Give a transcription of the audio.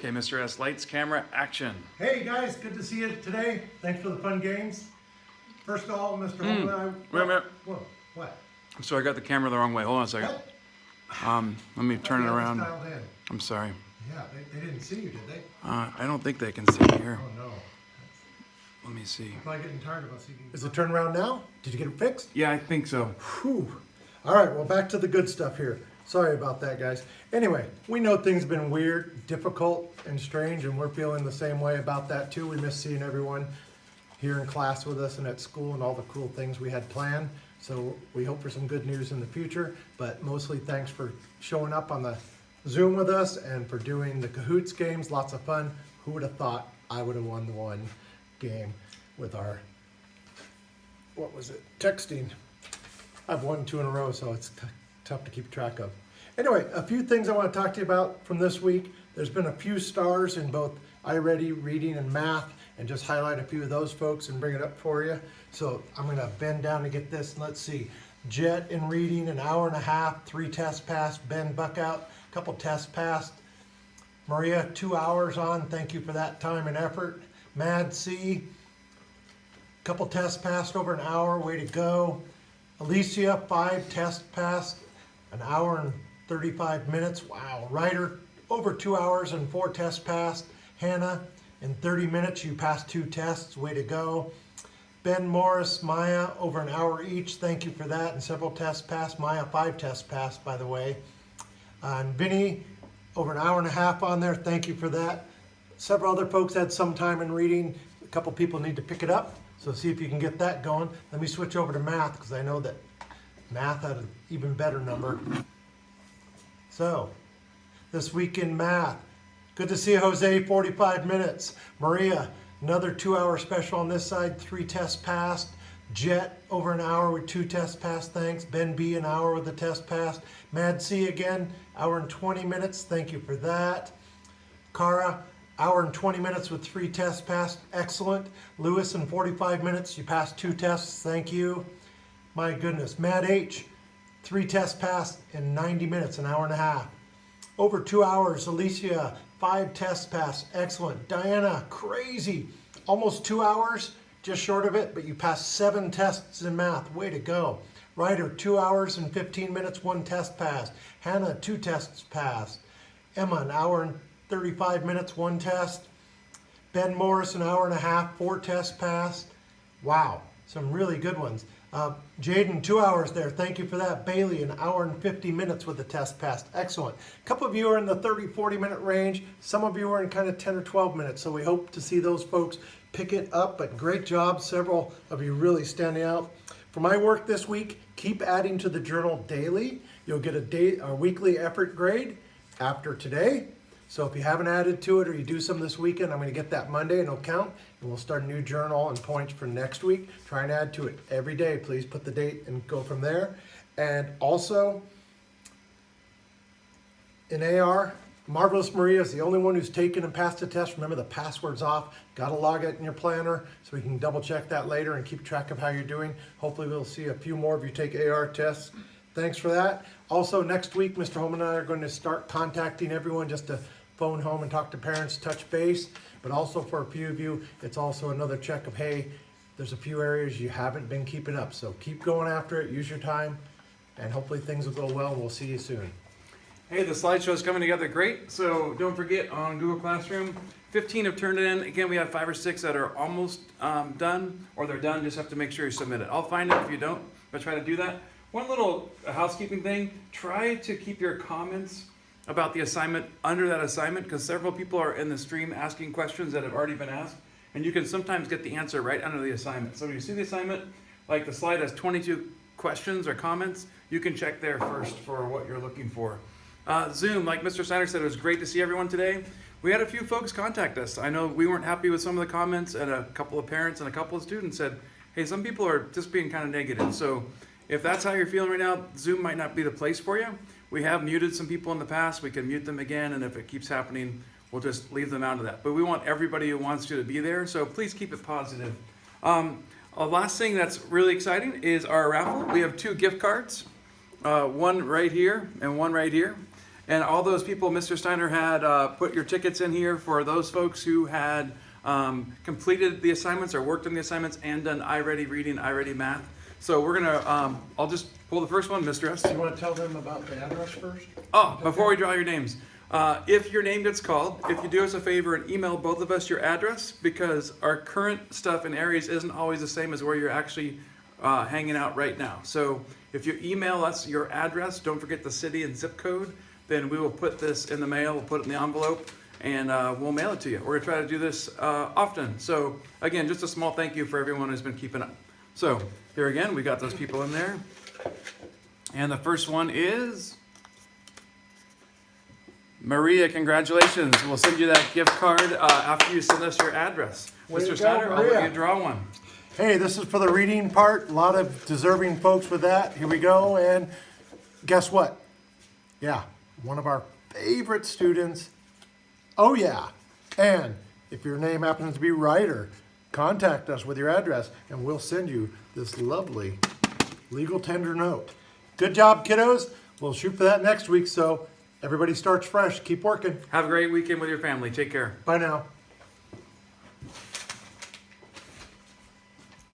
Okay, Mr. S, lights, camera, action. Hey guys, good to see you today. Thanks for the fun games. First of all, Mr. Holman and I... Wait a minute. Whoa, what? I'm sorry, I got the camera the wrong way. Hold on a second. What? Let me turn it around. Dialed in. I'm sorry. Yeah, they didn't see you, did they? I don't think they can see here. Oh no. Let me see. I'm probably getting tired of us. Is it turned around now? Did you get it fixed? Yeah, I think so. Whew. All right, well, back to the good stuff here. Sorry about that, guys. Anyway, we know things have been weird, difficult, and strange, and we're feeling the same way about that too. We miss seeing everyone here in class with us and at school and all the cool things we had planned. So we hope for some good news in the future, but mostly thanks for showing up on the Zoom with us and for doing the Cahoots games. Lots of fun. Who would have thought I would have won the one game with our, what was it, texting. I've won 2 in a row, so it's tough to keep track of. Anyway, a few things I want to talk to you about from this week. There's been a few stars in both iReady, reading, and math, and just highlight a few of those folks and bring it up for you. So I'm going to bend down to get this. Let's see. Jet in reading, 1.5 hours, 3 tests passed. Ben Buckout, a couple tests passed. Maria, 2 hours on. Thank you for that time and effort. Mad C, couple tests passed over 1 hour. Way to go. Alicia, 5 tests passed, 1 hour and 35 minutes. Wow. Ryder, over 2 hours and 4 tests passed. Hannah, in 30 minutes, you passed 2 tests. Way to go. Ben Morris, Maya, over 1 hour each. Thank you for that. And several tests passed. Maya, 5 tests passed, by the way. And Vinny, over 1.5 hours on there. Thank you for that. Several other folks had some time in reading. A couple people need to pick it up. So see if you can get that going. Let me switch over to math because I know that math had an even better number. So, this week in math, good to see Jose, 45 minutes. Maria, another 2-hour special on this side, 3 tests passed. Jet, over 1 hour with 2 tests passed, thanks. Ben B, 1 hour with a test passed. Mad C again, 1 hour and 20 minutes, thank you for that. Kara, 1 hour and 20 minutes with 3 tests passed, excellent. Lewis, in 45 minutes, you passed 2 tests, thank you. My goodness. Mad H, 3 tests passed in 90 minutes, 1.5 hours. Over 2 hours. Alicia, 5 tests passed, excellent. Diana, crazy, almost 2 hours, just short of it, but you passed 7 tests in math, way to go. Ryder, 2 hours and 15 minutes, 1 test passed. Hannah, 2 tests passed. Emma, 1 hour and 35 minutes, 1 test. Ben Morris, 1.5 hours, 4 tests passed. Wow, some really good ones. Jaden, 2 hours there. Thank you for that. Bailey, 1 hour and 50 minutes with the test passed. Excellent. A couple of you are in the 30, 40 minute range. Some of you are in kind of 10 or 12 minutes. So we hope to see those folks pick it up. But great job. Several of you really standing out. For my work this week, keep adding to the journal daily. You'll get a weekly effort grade after today. So if you haven't added to it or you do some this weekend, I'm going to get that Monday and it'll count. And we'll start a new journal and points for next week. Try and add to it every day. Please put the date and go from there. And also, in AR, Marvelous Maria is the only one who's taken and passed the test. Remember, the password's off. Got to log it in your planner so we can double check that later and keep track of how you're doing. Hopefully we'll see a few more of you take AR tests. Thanks for that. Also, next week, Mr. Holman and I are going to start contacting everyone just to phone home and talk to parents, touch base. But also for a few of you, it's also another check of, hey, there's a few areas you haven't been keeping up. So keep going after it, use your time, and hopefully things will go well, and we'll see you soon. Hey, the slideshow is coming together great. So don't forget, on Google Classroom, 15 have turned it in. Again, we have 5 or 6 that are almost done, or they're done. Just have to make sure you submit it. I'll find it if you don't, but try to do that. One little housekeeping thing, try to keep your comments about the assignment under that assignment, because several people are in the stream asking questions that have already been asked, and you can sometimes get the answer right under the assignment. So when you see the assignment, like the slide has 22 questions or comments, you can check there first for what you're looking for. Zoom, like Mr. Snyder said, it was great to see everyone today. We had a few folks contact us. I know we weren't happy with some of the comments, and a couple of parents and a couple of students said, hey, some people are just being kind of negative. So if that's how you're feeling right now, Zoom might not be the place for you. We have muted some people in the past. We can mute them again, and if it keeps happening, we'll just leave them out of that. But we want everybody who wants to be there, so please keep it positive. A last thing that's really exciting is our raffle. We have 2 gift cards, one right here and one right here. And all those people, Mr. Steiner had put your tickets in here for those folks who had completed the assignments or worked on the assignments and done iReady Reading, iReady Math. So we're gonna, I'll just pull the first one, Mr. S. Do you want to tell them about the address first? Oh, before we draw your names, if your name gets called, if you do us a favor and email both of us your address, because our current stuff in Aries isn't always the same as where you're actually hanging out right now. So if you email us your address, don't forget the city and zip code, then we will put this in the mail, we'll put it in the envelope, and we'll mail it to you. We're gonna try to do this often. So again, just a small thank you for everyone who's been keeping up. So here again, we got those people in there. And the first one is Maria. Congratulations. We'll send you that gift card after you send us your address. Way to Mr. go, Steiner, I'll Maria. let you draw one. Hey, this is for the reading part. A lot of deserving folks with that. Here we go. And guess what? Yeah, one of our favorite students. Oh, yeah. And if your name happens to be Ryder, contact us with your address and we'll send you this lovely legal tender note. Good job, kiddos. We'll shoot for that next week. So everybody starts fresh. Keep working. Have a great weekend with your family. Take care. Bye now.